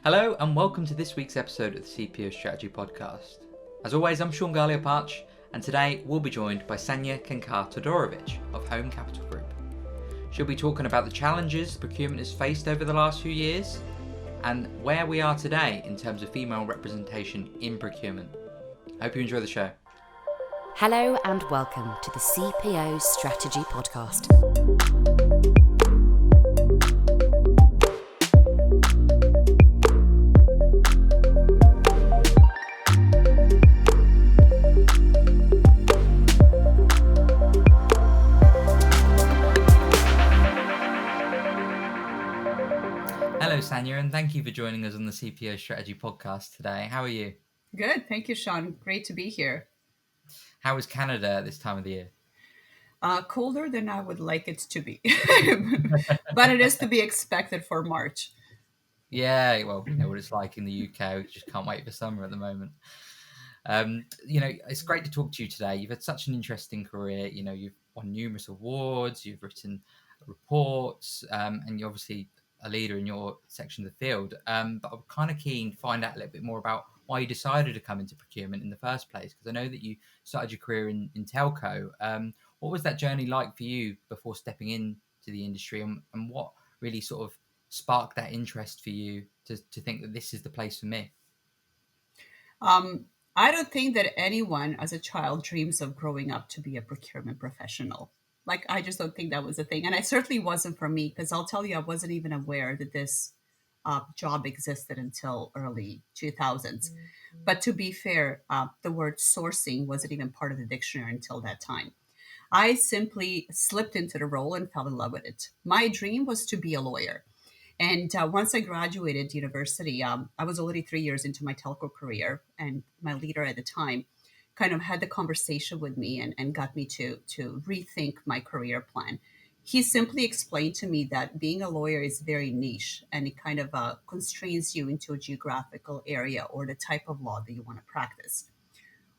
Hello and welcome to this week's episode of the CPO Strategy Podcast. As always, I'm Sean Garlier-Parch, and today we'll be joined by Sanja Cancar-Todorovic of Home Capital Group. She'll be talking about the challenges procurement has faced over the last few years and where we are today in terms of female representation in procurement. I hope you enjoy the show. Hello and welcome to the CPO Strategy Podcast. Hello Sanja, and thank you for joining us on the CPO Strategy Podcast today. How are you? Good. Thank you, Sean. Great to be here. How is Canada at this time of the year? Colder than I would like it to be, but it is to be expected for March. Yeah, well, you know what it's like in the UK. We just can't wait for summer at the moment. It's great to talk to you today. You've had such an interesting career. You know, you've won numerous awards, you've written reports, and you're obviously a leader in your section of the field. But I'm kind of keen to find out a little bit more about why you decided to come into procurement in the first place, because I know that you started your career in telco. What was that journey like for you before stepping into the industry, and what really sort of sparked that interest for you to think that this is the place for me? I don't think that anyone as a child dreams of growing up to be a procurement professional. Like, I just don't think that was a thing. And it certainly wasn't for me, because I'll tell you, I wasn't even aware that this job existed until early 2000s. But to be fair, the word sourcing wasn't even part of the dictionary until that time. I simply slipped into the role and fell in love with it. My dream was to be a lawyer. And once I graduated university, I was already 3 years into my telco career, and my leader at the time kind of had the conversation with me and got me to rethink my career plan. He simply explained to me that being a lawyer is very niche, and it kind of constrains you into a geographical area or the type of law that you want to practice.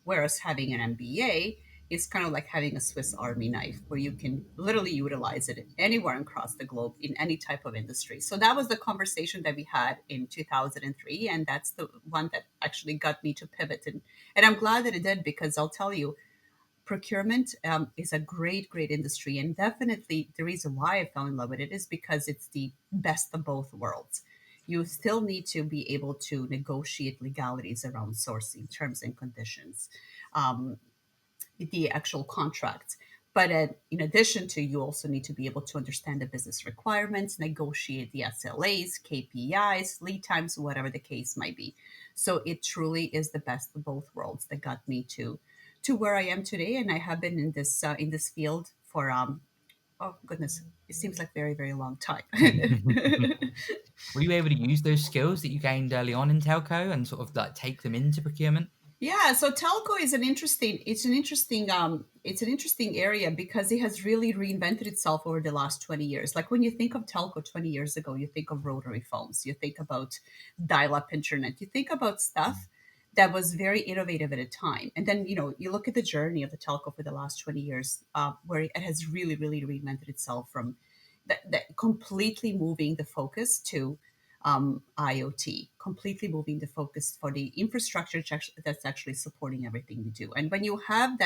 Whereas having an MBA is kind of like having a Swiss Army knife, where you can literally utilize it anywhere across the globe in any type of industry. So that was the conversation that we had in 2003. And that's the one that actually got me to pivot. And I'm glad that it did, because I'll tell you, procurement is a great, great industry. And definitely the reason why I fell in love with it is because it's the best of both worlds. You still need to be able to negotiate legalities around sourcing, terms and conditions, the actual contracts. But in addition to, you also need to be able to understand the business requirements, negotiate the SLAs, KPIs, lead times, whatever the case might be. So it truly is the best of both worlds that got me to where I am today. And I have been in this field for oh goodness, it seems like very, very long time. Were you able to use those skills that you gained early on in telco and sort of like take them into procurement? Yeah, so telco is it's an interesting area, because it has really reinvented itself over the last 20 years. Like, when you think of telco 20 years ago, you think of rotary phones, you think about dial-up internet, you think about stuff that was very innovative at a time. And then, you look at the journey of the telco for the last 20 years, where it has really, really reinvented itself from that completely moving the focus to IoT, completely moving the focus for the infrastructure that's actually supporting everything you do. And when you have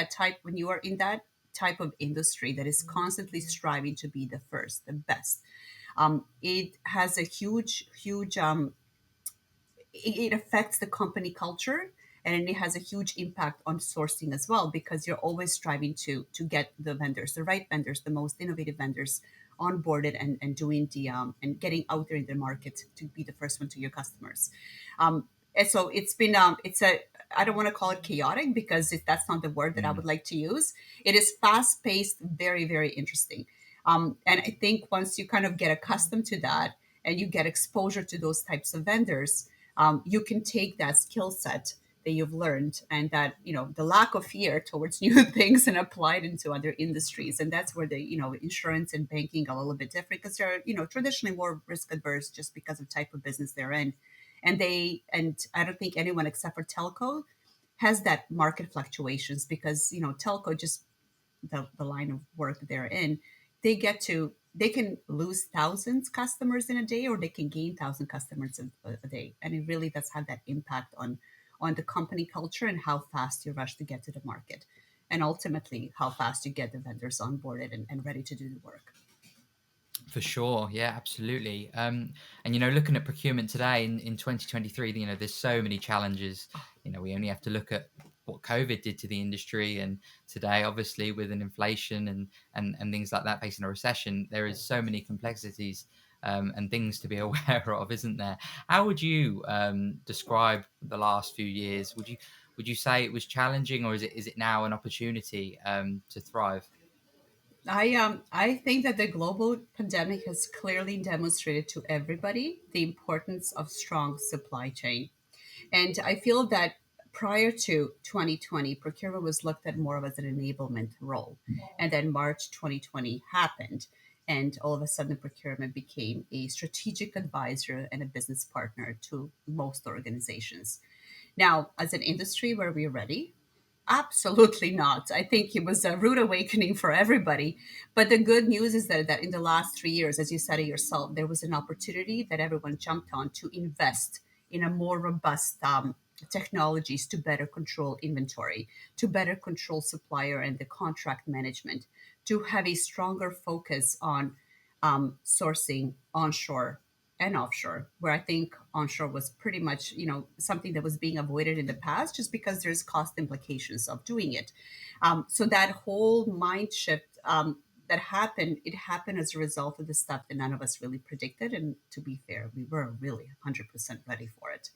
when you are in that type of industry that is constantly striving to be the first, the best, it has a huge, huge, it affects the company culture, and it has a huge impact on sourcing as well, because you're always striving to get the vendors, the right vendors, the most innovative vendors onboarded, and doing the and getting out there in the market to be the first one to your customers. And so it's been I don't want to call it chaotic, because that's not the word that I would like to use. It is fast paced, very, very interesting. And I think once you kind of get accustomed to that and you get exposure to those types of vendors, you can take that skill set that you've learned, and that, the lack of fear towards new things, and apply it into other industries. And that's where the, insurance and banking are a little bit different, because they're, traditionally more risk adverse, just because of type of business they're in. And I don't think anyone except for telco has that market fluctuations, because, telco, just the line of work that they're in, they get to they can lose thousands customers in a day, or they can gain 1,000 customers a day, and it really does have that impact on the company culture and how fast you rush to get to the market, and ultimately how fast you get the vendors onboarded and ready to do the work. For sure. Yeah, absolutely. And, looking at procurement today in 2023, there's so many challenges. We only have to look at what COVID did to the industry. And today, obviously, with an inflation and things like that, facing a recession, there is so many complexities and things to be aware of, isn't there? How would you describe the last few years? Would you say it was challenging, or is it now an opportunity to thrive? I think that the global pandemic has clearly demonstrated to everybody the importance of strong supply chain. And I feel that prior to 2020, procurement was looked at more of as an enablement role. And then March 2020 happened. And all of a sudden, procurement became a strategic advisor and a business partner to most organizations. Now, as an industry, were we ready? Absolutely not. I think it was a rude awakening for everybody. But the good news is that in the last 3 years, as you said it yourself, there was an opportunity that everyone jumped on to invest in a more robust technologies to better control inventory, to better control supplier and the contract management, to have a stronger focus on sourcing onshore and offshore, where I think onshore was pretty much, something that was being avoided in the past just because there's cost implications of doing it. So that whole mind shift that happened, it happened as a result of the stuff that none of us really predicted. And to be fair, we were really 100% ready for it.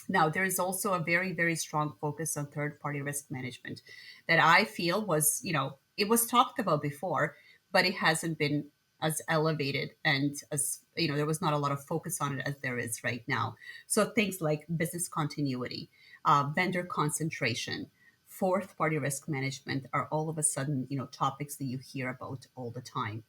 Now, there is also a very, very strong focus on third party risk management that I feel was, it was talked about before, but it hasn't been as elevated and as, there was not a lot of focus on it as there is right now. So things like business continuity, vendor concentration, fourth party risk management are all of a sudden, topics that you hear about all the time.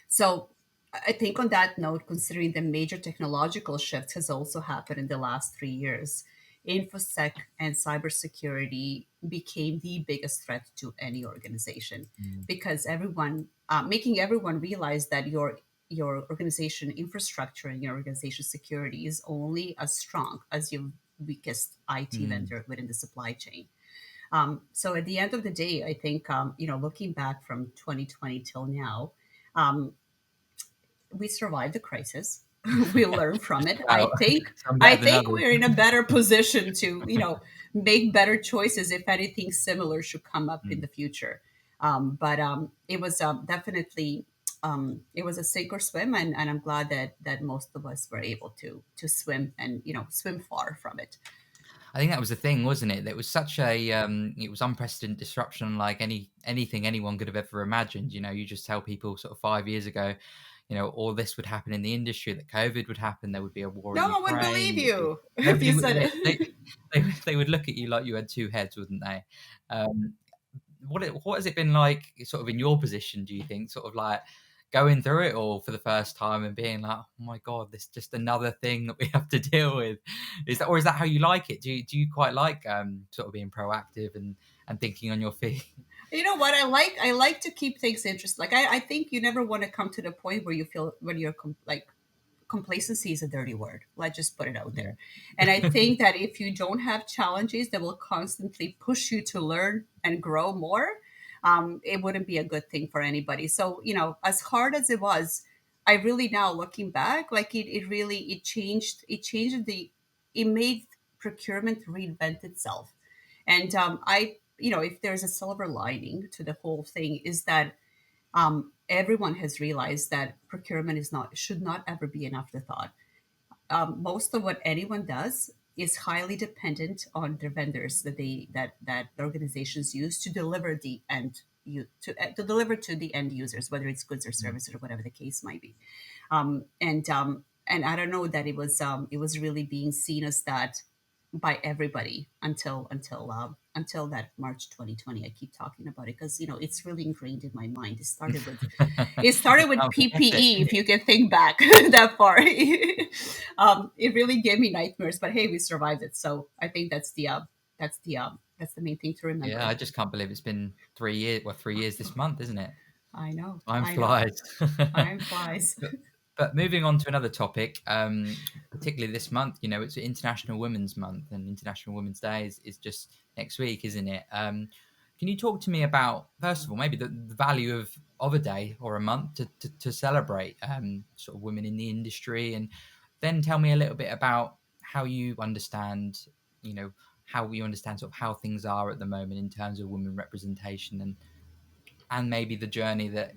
So I think on that note, considering the major technological shifts has also happened in the last 3 years, infosec and cybersecurity became the biggest threat to any organization Mm. because everyone, making everyone realize that your organization infrastructure and your organization security is only as strong as your weakest IT Mm. vendor within the supply chain. So at the end of the day, I think looking back from 2020 till now, um, we survived the crisis. We learned from Just it. I about. think Some I better than think others. we're in a better position to make better choices if anything similar should come up in Mm. the future. But it was definitely it was a sink or swim, and I'm glad that most of us were able to swim and swim far from it. I think that was the thing, wasn't it? That was such a it was unprecedented disruption, like anything anyone could have ever imagined. You just tell people sort of 5 years ago, all this would happen in the industry, that COVID would happen, there would be a war in No one would believe Ukraine. you if Nobody you would. said it. They would look at you like you had two heads, wouldn't they? Um, what has it been like, sort of in your position? Do you think, sort of like going through it all for the first time and being like, oh my god, this is just another thing that we have to deal with? Is that how you like it? Do you quite like sort of being proactive and thinking on your feet? You know what? I like to keep things interesting. Like I think you never want to come to the point where you feel when you're like complacency is a dirty word. Let's just put it out Yeah. there. And I think that if you don't have challenges that will constantly push you to learn and grow more, it wouldn't be a good thing for anybody. So as hard as it was, I really now looking back, like it really it changed it made procurement reinvent itself. And I if there's a silver lining to the whole thing is that everyone has realized that procurement is not should not ever be an afterthought. Most of what anyone does is highly dependent on their vendors that the organizations use to deliver to deliver to the end users, whether it's goods or services or whatever the case might be. And I don't know that it was really being seen as that by everybody until that March 2020. I keep talking about it because it's really ingrained in my mind. It started with Can't forget it. PPE, if you can think back that far. It really gave me nightmares, but hey, we survived it. So I think that's the main thing to Yeah, remember. I just can't believe it's been 3 years. Well, 3 years this month, isn't it? I know. Time I know. flies. Time flies. But but moving on to another topic, particularly this month, it's International Women's Month, and International Women's Day is just next week, isn't it? Can you talk to me about, first of all, maybe the value of a day or a month to celebrate sort of women in the industry, and then tell me a little bit about how you understand, you know, how you understand sort of how things are at the moment in terms of women representation, and maybe the journey that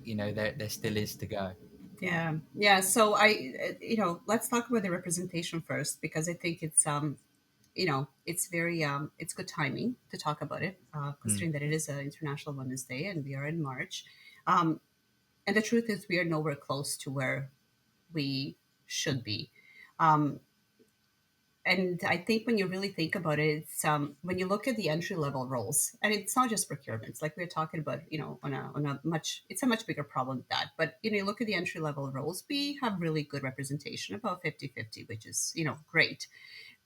there still is to go. Yeah. Yeah. So let's talk about the representation first, because I think it's very it's good timing to talk about it, Mm. considering that it is an International Women's Day and we are in March. Um, and the truth is, we are nowhere close to where we should be. Um, and I think when you really think about it, it's when you look at the entry level roles, and it's not just procurements, like we're talking about, on a much, it's a much bigger problem than that. But you look at the entry level roles, we have really good representation, about 50-50, which is great.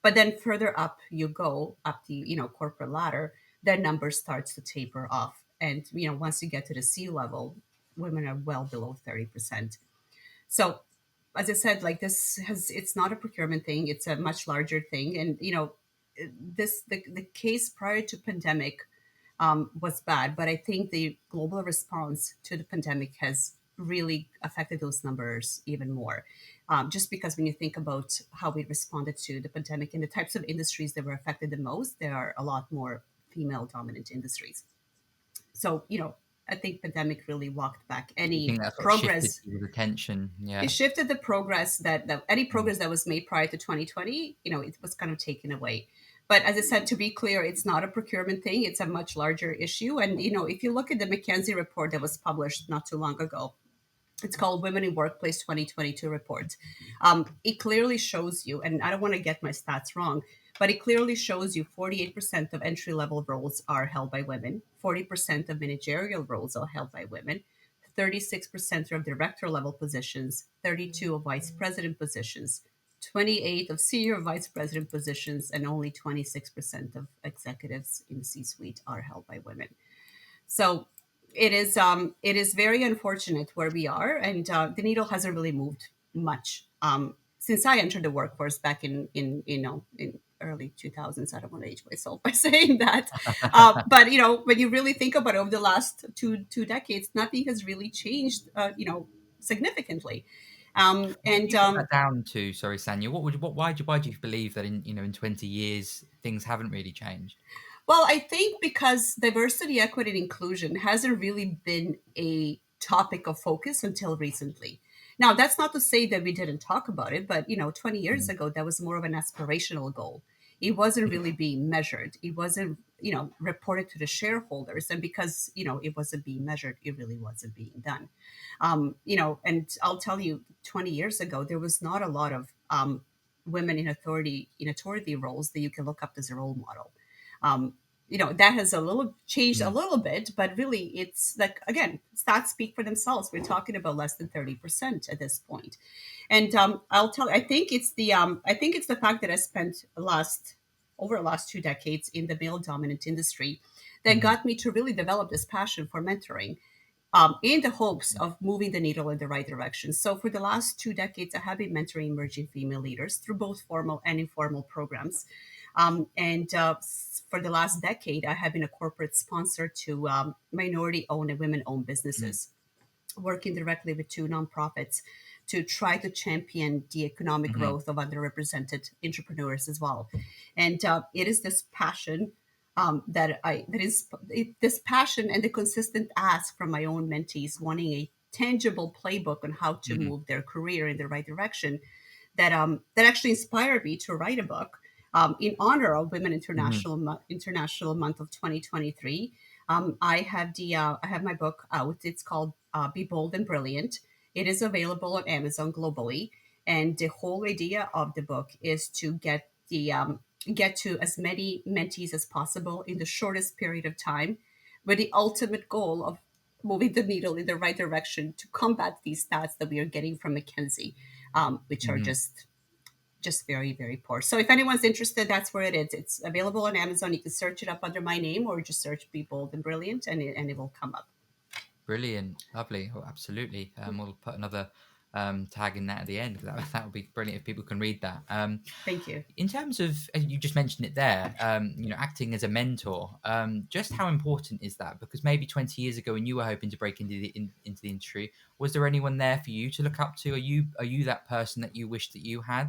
But then further up you go, up the corporate ladder, that number starts to taper off. And once you get to the C level, women are well below 30%. So as I said, like, it's not a procurement thing, it's a much larger thing. And the case prior to pandemic was bad, but I think the global response to the pandemic has really affected those numbers even more. Just because when you think about how we responded to the pandemic and the types of industries that were affected the most, there are a lot more female dominant industries. So, I think pandemic really walked back You any think that sort of shifted progress. people's attention? It Yeah. shifted the progress that any Mm. progress that was made prior to 2020, it was kind of taken away. But as I said, to be clear, it's not a procurement thing, it's a much larger issue. And if you look at the McKinsey report that was published not too long ago, it's called Women in Workplace 2022 report. It clearly shows you, and I don't want to get my stats wrong, but it clearly shows you 48% of entry level roles are held by women, 40% of managerial roles are held by women, 36% are of director level positions, 32 of vice president positions, 28 of senior vice president positions, and only 26% of executives in C suite are held by women. So it is very unfortunate where we are, and the needle hasn't really moved much since I entered the workforce back in early 2000s. I don't want to age myself by saying that, but when you really think about it, over the last two decades, nothing has really changed, significantly. What do And you put that down to? Sorry, Sanya. Why do you believe that in 20 years things haven't really changed? Well, I think because diversity, equity, and inclusion hasn't really been a topic of focus until recently. Now, that's not to say that we didn't talk about it, but 20 years Mm. ago, that was more of an aspirational goal. It wasn't really being measured. It wasn't, reported to the shareholders, and because it wasn't being measured, it really wasn't being done. And I'll tell you, 20 years ago, there was not a lot of women in authority roles that you can look up as a role model. um, that has a little changed a Mm. little bit, but really it's like, again, stats speak for themselves. We're talking about less than 30% at this point. And I'll tell I think it's the fact that I spent the last 2 decades in the male dominant industry that Mhm. got me to really develop this passion for mentoring, in the hopes of moving the needle in the right direction. So for the last 2 decades, I have been mentoring emerging female leaders through both formal and informal programs. And for the last decade, I have been a corporate sponsor to minority owned and women owned Mm. businesses, working directly with two nonprofits to try to champion the economic Mhm. growth of underrepresented entrepreneurs as well. And it is this passion, this passion and the consistent ask from my own mentees, wanting a tangible playbook on how to Mhm. move their career in the right direction, that actually inspired me to write a book in honor of Women Mhm. International Month of 2023. I have my book out. It's called Be Bold and Brilliant. It is available on Amazon globally, and the whole idea of the book is to get to as many mentees as possible in the shortest period of time, with the ultimate goal of moving the needle in the right direction to combat these stats that we are getting from McKinsey, which are Mhm. just very, very poor. So if anyone's interested, that's where it is. It's available on Amazon. You can search it up under my name, or just search Be Bold and Brilliant, and it will come up. Brilliant, lovely. Oh, absolutely. We'll put another tag in that at the end, because that would be brilliant if people can read that. Thank you. In terms of, you just mentioned it there, acting as a mentor. Just how important is that? Because maybe 20 years ago, when you were hoping to break into the industry, was there anyone there for you to look up to? Are you that person that you wish that you had?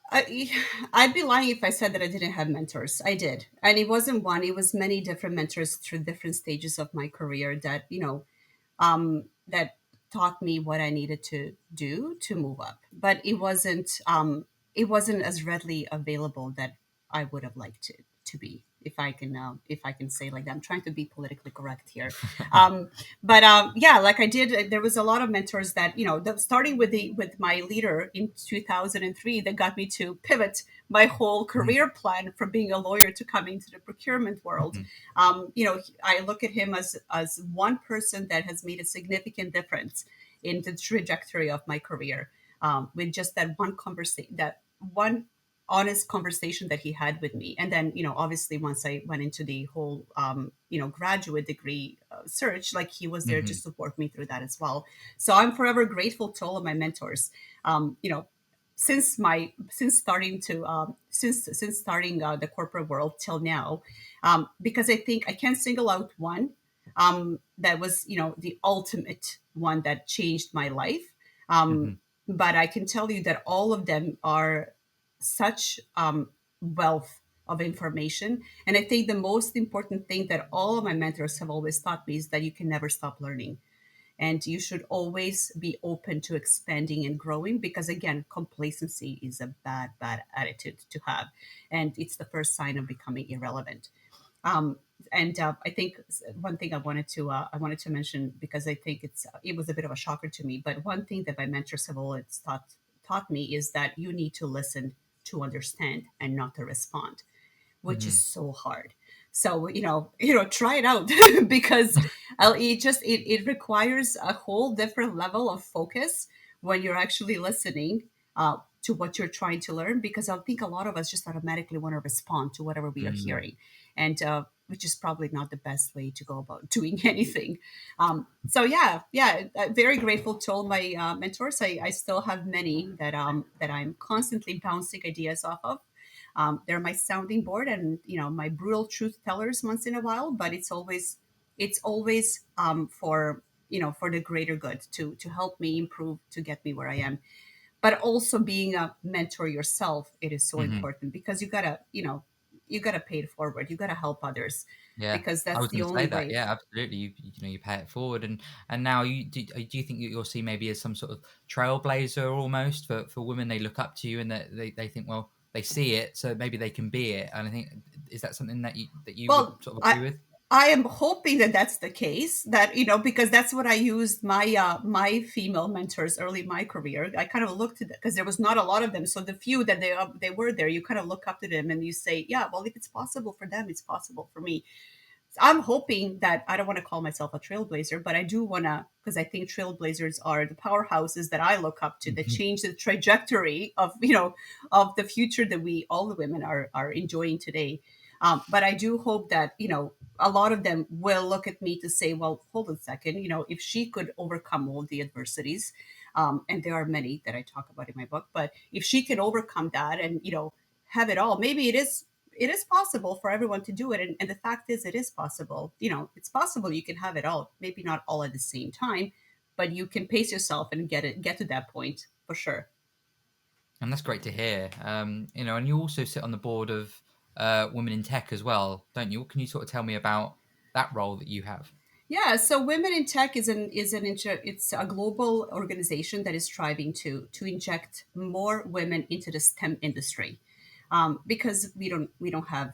I, I'd be lying if I said that I didn't have mentors. I did. And it wasn't one, it was many different mentors through different stages of my career that, that taught me what I needed to do to move up. But it wasn't as readily available that I would have liked to be. If I can say like that, I'm trying to be politically correct here. But yeah, like I did. There was a lot of mentors that starting with my leader in 2003 that got me to pivot my whole Mhm, career plan from being a lawyer to coming to the procurement world. mhm, I look at him as one person that has made a significant difference in the trajectory of my career, with just that one conversation, that one honest conversation that he had with me. And then, obviously, once I went into the whole, graduate degree search, like he was there to mhm, support me through that as well. So I'm forever grateful to all of my mentors. Since starting to since starting the corporate world till now, because I think I can't single out one that was the ultimate one that changed my life. Um, mhm, but I can tell you that all of them are such wealth of information. And I think the most important thing that all of my mentors have always taught me is that you can never stop learning. And you should always be open to expanding and growing, because again, complacency is a bad, bad attitude to have. And it's the first sign of becoming irrelevant. Um, and I think one thing I wanted to mention, because I think it was a bit of a shocker to me. But one thing that my mentors have always taught me is that you need to listen to understand and not to respond, which is mhm, so hard. So try it out because it requires a whole different level of focus when you're actually listening to what you're trying to learn. Because I think a lot of us just automatically want to respond to whatever we are mhm, hearing, and which is probably not the best way to go about doing anything. So yeah, yeah, very grateful to all my mentors. I still have many that I'm constantly bouncing ideas off of. They're my sounding board and my brutal truth tellers once in a while, but it's always for the greater good, to help me improve, to get me where I am. But also being a mentor yourself, it is so mhm. important, because you gotta pay it forward. You gotta help others, Yeah, because I that's was the going to say only that. way. Yeah, absolutely. You pay it forward, and now do you think that you'll see maybe as some sort of trailblazer almost for women? They look up to you and they think, well, they see it, so maybe they can be it. And I think, is that something that you would Well, sort of I agree with? I am hoping that that's the case. That because that's what I used my female mentors early in my career. I kind of looked at it because there was not a lot of them. So the few that they were there, you kind of look up to them and you say, yeah, well, if it's possible for them, it's possible for me. I'm hoping that I don't want to call myself a trailblazer, but I do want to, because I think trailblazers are the powerhouses that I look up to, that change the trajectory of the future that we all the women are enjoying today. But I do hope that a lot of them will look at me to say, well, hold on a second, if she could overcome all the adversities, and there are many that I talk about in my book, but if she can overcome that and have it all, maybe it is possible for everyone to do it. And the fact is, it is possible. It's possible you can have it all, maybe not all at the same time, but you can pace yourself and get to that point for sure. And that's great to hear. And you also sit on the board of Women in Tech as well, don't you? Can you sort of tell me about that role that you have? Yeah, so Women in Tech it's a global organization that is striving to inject more women into the STEM industry, because we don't have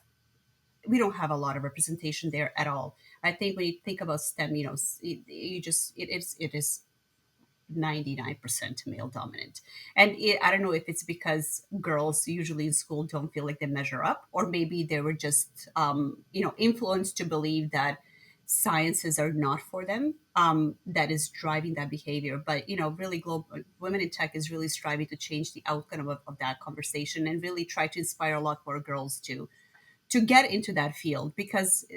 a lot of representation there at all. I think when you think about STEM, it is 99% male dominant. And I don't know if it's because girls usually in school don't feel like they measure up, or maybe they were just influenced to believe that sciences are not for them, that is driving that behavior. But really, global Women in Tech is really striving to change the outcome of that conversation, and really try to inspire a lot more girls to get into that field, because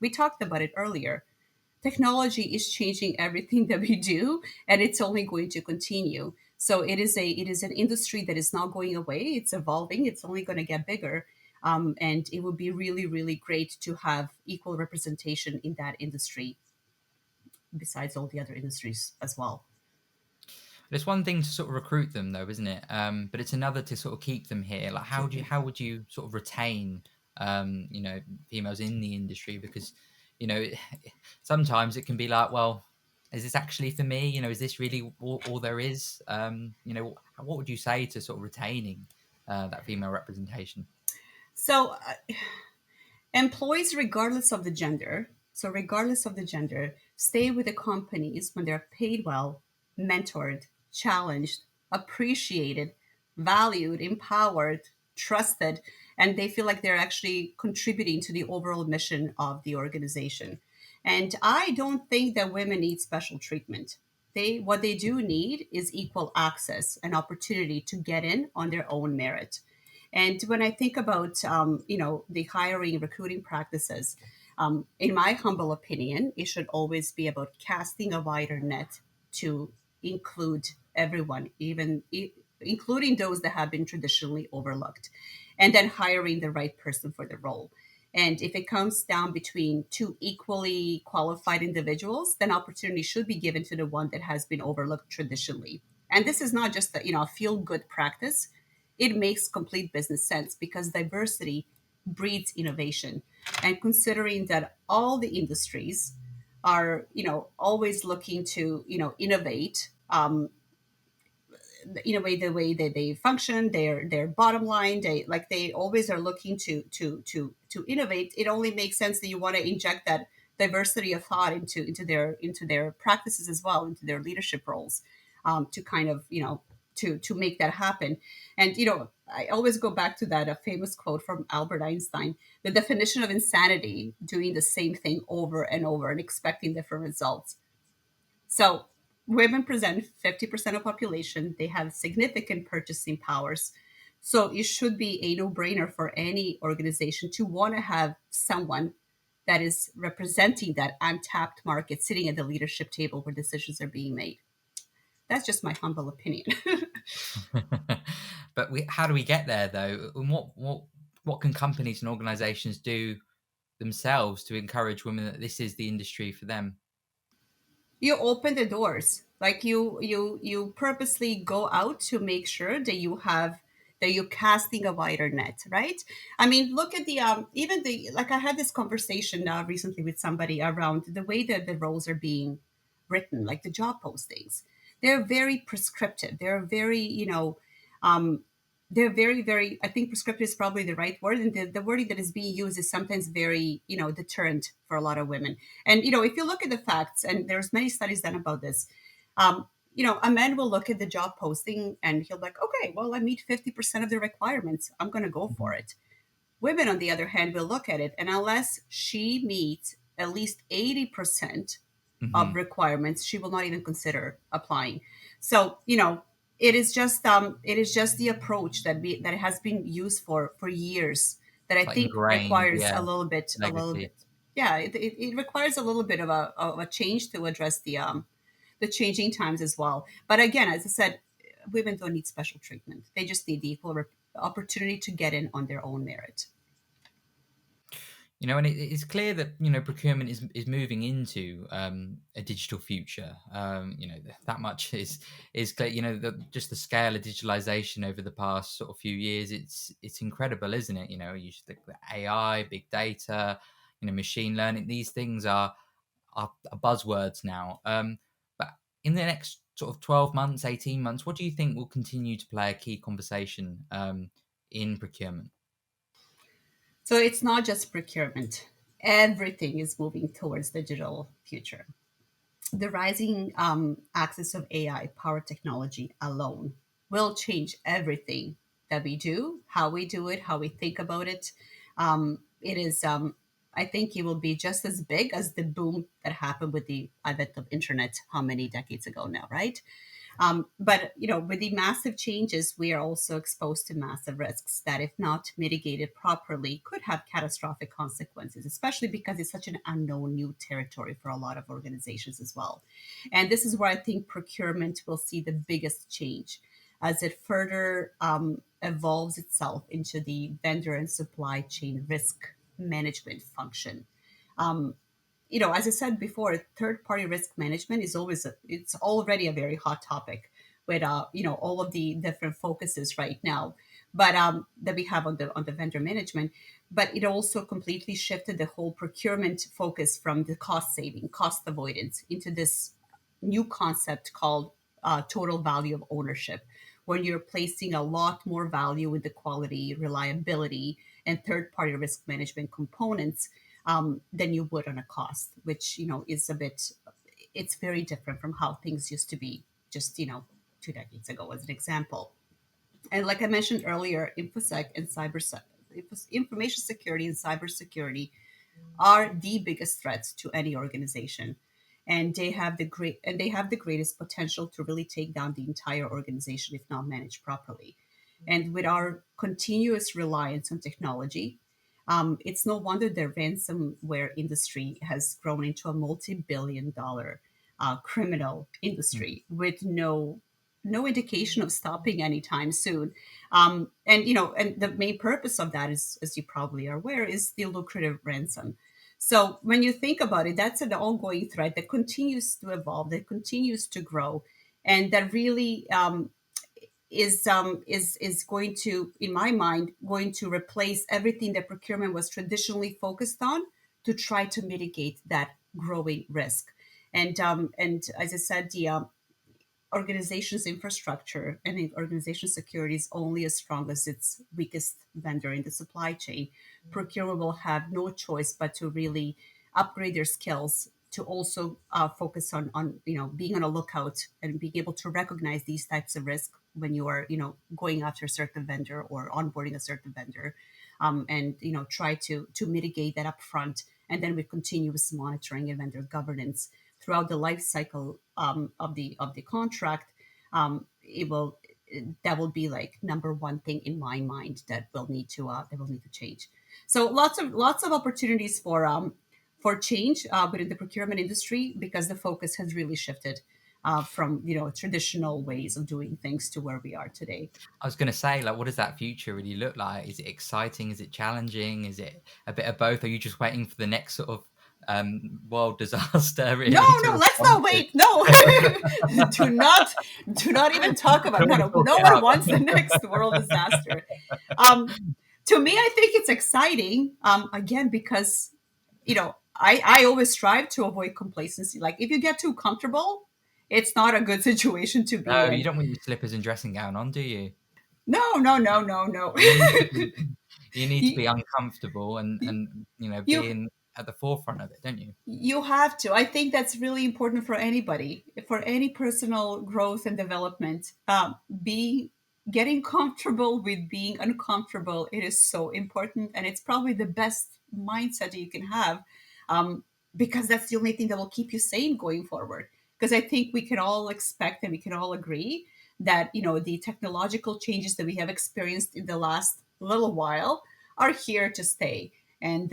we talked about it earlier. technology is changing everything that we do, and it's only going to continue. So it is an industry that is not going away. It's evolving. It's only going to get bigger. And it would be really, really great to have equal representation in that industry, besides all the other industries as well. It's one thing to sort of recruit them, though, isn't it? But it's another to sort of keep them here. Like, Absolutely. how would you sort of retain, you know, females in the industry? Because, you know, sometimes it can be like, well, is this actually for me? You know, is this really all there is? You know, what would you say to sort of retaining that female representation? So employees, regardless of the gender, stay with the companies when they're paid well, mentored, challenged, appreciated, valued, empowered, trusted, and they feel like they're actually contributing to the overall mission of the organization. And I don't think that women need special treatment. What they do need is equal access and opportunity to get in on their own merit. And when I think about, the hiring recruiting practices, in my humble opinion, it should always be about casting a wider net to include everyone, including those that have been traditionally overlooked, and then hiring the right person for the role. And if it comes down between two equally qualified individuals, then opportunity should be given to the one that has been overlooked traditionally. And this is not just a feel good practice. It makes complete business sense because diversity breeds innovation. And considering that all the industries are always looking to innovate, the way that they function, their bottom line, they always are looking to innovate. It only makes sense that you want to inject that diversity of thought into their practices as well, into their leadership roles, to kind of to make that happen. And I always go back to that a famous quote from Albert Einstein: the definition of insanity, doing the same thing over and over and expecting different results. So women present 50% of population. They have significant purchasing powers. So it should be a no-brainer for any organization to want to have someone that is representing that untapped market sitting at the leadership table where decisions are being made. That's just my humble opinion. But how do we get there, though? And what can companies and organizations do themselves to encourage women that this is the industry for them? You open the doors, like you purposely go out to make sure that you're casting a wider net, right? I mean, look at the even the like I had this conversation recently with somebody around the way that the roles are being written, like the job postings. They're very prescriptive. Um they're very, very, I think prescriptive is probably the right word. And the wording that is being used is sometimes very, deterrent for a lot of women. And, if you look at the facts, and there's many studies done about this, a man will look at the job posting and he'll like, okay, well, I meet 50% of the requirements. I'm going to go for Mhm. it. Women, on the other hand, will look at it, and unless she meets at least 80% of Mhm. requirements, she will not even consider applying. So, it is just the approach that has been used for years, that I It's like think ingrained, requires yeah, a little bit. legacy. Yeah, it requires a little bit of a change to address the changing times as well. But again, as I said, women don't need special treatment. They just need the equal opportunity to get in on their own merit. You know, and it's clear that procurement is moving into a digital future. You know, that much is clear. You know, just the scale of digitalization over the past sort of few years, it's incredible, isn't it? You know, you should think that AI, big data, machine learning. These things are buzzwords now. But in the next sort of 12 months, 18 months, what do you think will continue to play a key conversation in procurement? So it's not just procurement. Everything is moving towards the digital future. The rising access of AI power technology alone will change everything that we do, how we do it, how we think about it. It is, I think, it will be just as big as the boom that happened with the advent of internet. How many decades ago now, right? But with the massive changes, we are also exposed to massive risks that, if not mitigated properly, could have catastrophic consequences, especially because it's such an unknown new territory for a lot of organizations as well. And this is where I think procurement will see the biggest change as it further evolves itself into the vendor and supply chain risk management function. Um, as I said before, third party risk management is it's already a very hot topic with all of the different focuses right now, but that we have on the vendor management. But it also completely shifted the whole procurement focus from the cost saving, cost avoidance into this new concept called total value of ownership, when you're placing a lot more value in the quality, reliability, and third party risk management components than you would on a cost, which is it's very different from how things used to be just 2 decades ago, as an example. And like I mentioned earlier, infosec and information security and cybersecurity are the biggest threats to any organization, and they have the greatest potential to really take down the entire organization if not managed properly. And with our continuous reliance on technology, it's no wonder the ransomware industry has grown into a multi-billion-dollar criminal industry with no indication of stopping anytime soon. And the main purpose of that is, as you probably are aware, is the lucrative ransom. So when you think about it, that's an ongoing threat that continues to evolve, that continues to grow, and that really is going to, in my mind, going to replace everything that procurement was traditionally focused on to try to mitigate that growing risk. And as I said, the organization's infrastructure and the organization's security is only as strong as its weakest vendor in the supply chain. Procurement will have no choice but to really upgrade their skills to also focus on being on a lookout and being able to recognize these types of risk when you are going after a certain vendor or onboarding a certain vendor, and try to mitigate that upfront, and then with continuous monitoring and vendor governance throughout the life cycle of the contract. It will That will be like number one thing in my mind that will need to change. So lots of opportunities for change within the procurement industry, because the focus has really shifted from traditional ways of doing things to where we are today. I was going to say, like, what does that future really look like? Is it exciting? Is it challenging? Is it a bit of both? Are you just waiting for the next sort of world disaster No, really to no, let's respond not to? wait. No, do not even talk about. Don't No, want to no, talk no it one up. wants the next world disaster. Um, to me, I think it's exciting. Again, because I always strive to avoid complacency. Like, if you get too comfortable, it's not a good situation to be No, you in. don't want your slippers and dressing gown on, do you? No, no, no, no, no. You need to be, you need to you, be uncomfortable and you being at the forefront of it, don't you? You have to. I think that's really important for anybody, for any personal growth and development. Be Getting comfortable with being uncomfortable. It is so important, and it's probably the best mindset that you can have, um, because that's the only thing that will keep you sane going forward. Because I think we can all expect and we can all agree that the technological changes that we have experienced in the last little while are here to stay, and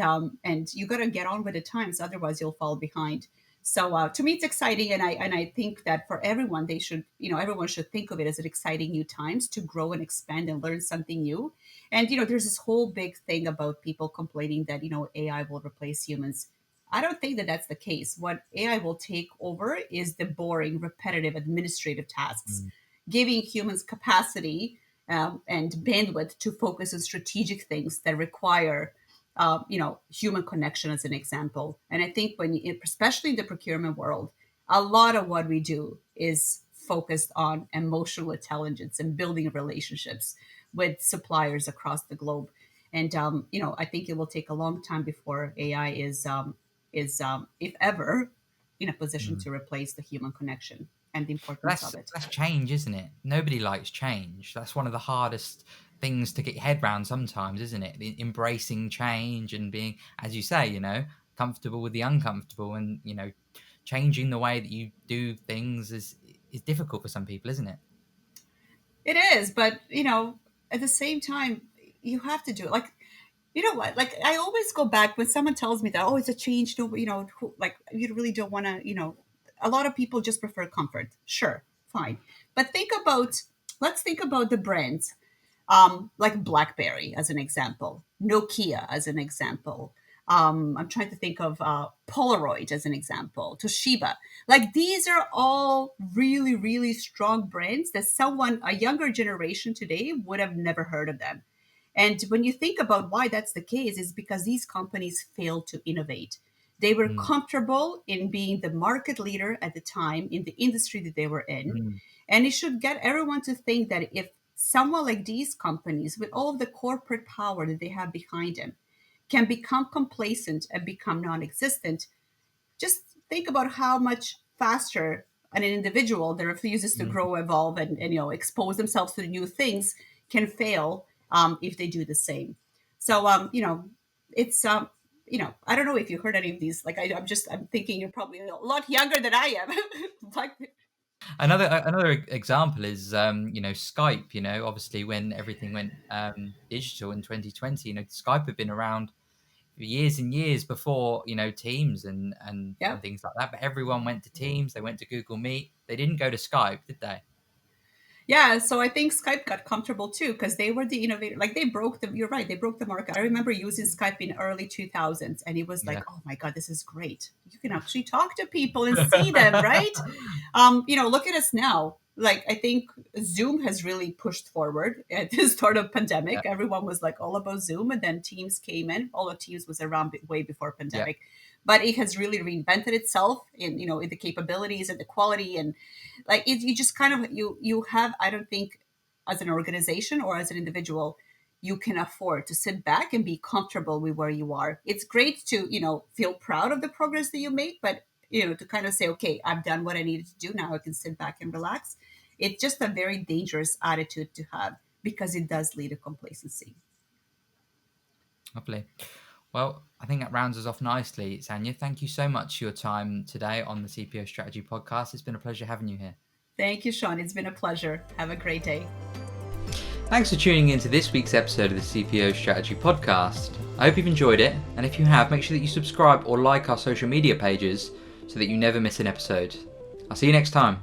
you got to get on with the times, otherwise you'll fall behind. So to me, it's exciting, and I think that for everyone, everyone should think of it as an exciting new times to grow and expand and learn something new. And there's this whole big thing about people complaining that AI will replace humans. I don't think that that's the case. What AI will take over is the boring, repetitive, administrative tasks, Mm. giving humans capacity and bandwidth to focus on strategic things that require human connection, as an example. And I think especially in the procurement world, a lot of what we do is focused on emotional intelligence and building relationships with suppliers across the globe. And I think it will take a long time before AI if ever, in a position Mm. to replace the human connection and the But importance of it. that's change, isn't it? Nobody likes change. That's one of the hardest things to get your head around sometimes, isn't it? Embracing change and being, as you say, comfortable with the uncomfortable, and changing the way that you do things is is difficult for some people, isn't it? It is, but at the same time, you have to do it. Like, you know what? Like, I always go back when someone tells me that, oh, it's a change. No, like, you really don't want to. A lot of people just prefer comfort. Sure, fine, but let's think about the brands, like BlackBerry as an example, Nokia as an example. I'm trying to think of Polaroid as an example, Toshiba. Like, these are all really, really strong brands that a younger generation today would have never heard of them. And when you think about why that's the case, is because these companies failed to innovate. They were Mm, comfortable in being the market leader at the time in the industry that they were in. mm, And it should get everyone to think that if someone like these companies, with all of the corporate power that they have behind them, can become complacent and become non existent, just think about how much faster an individual that refuses to mm. grow, evolve, and expose themselves to new things can fail if they do the same. So it's I don't know if you heard any of these. Like, I'm thinking you're probably a lot younger than I am. Like, Another example is Skype. Obviously when everything went digital in 2020, Skype had been around for years and years before Teams yeah. and things like that. But everyone went to Teams. They went to Google Meet. They didn't go to Skype, did they? Yeah, so I think Skype got comfortable too because they were the innovator. Like, they broke the. You're right, they broke the market. I remember using Skype in early 2000s, and it was like, Yeah. oh my god, this is great. You can actually talk to people and see them, right? Look at us now. Like, I think Zoom has really pushed forward at the start of Yeah. pandemic. Everyone was like all about Zoom, and then Teams came in. All of Teams was around way before Yeah. pandemic, but it has really reinvented itself in the capabilities and the quality, and like you just kind of you have, I don't think, as an organization or as an individual, you can afford to sit back and be comfortable with where you are. It's great to feel proud of the progress that you make, but to kind of say, okay, I've done what I needed to do, now I can sit back and relax. It's just a very dangerous attitude to have because it does lead to complacency. Lovely. Well, I think that rounds us off nicely, Sanya. Thank you so much for your time today on the CPO Strategy Podcast. It's been a pleasure having you here. Thank you, Sean. It's been a pleasure. Have a great day. Thanks for tuning in to this week's episode of the CPO Strategy Podcast. I hope you've enjoyed it, and if you have, make sure that you subscribe or like our social media pages so that you never miss an episode. I'll see you next time.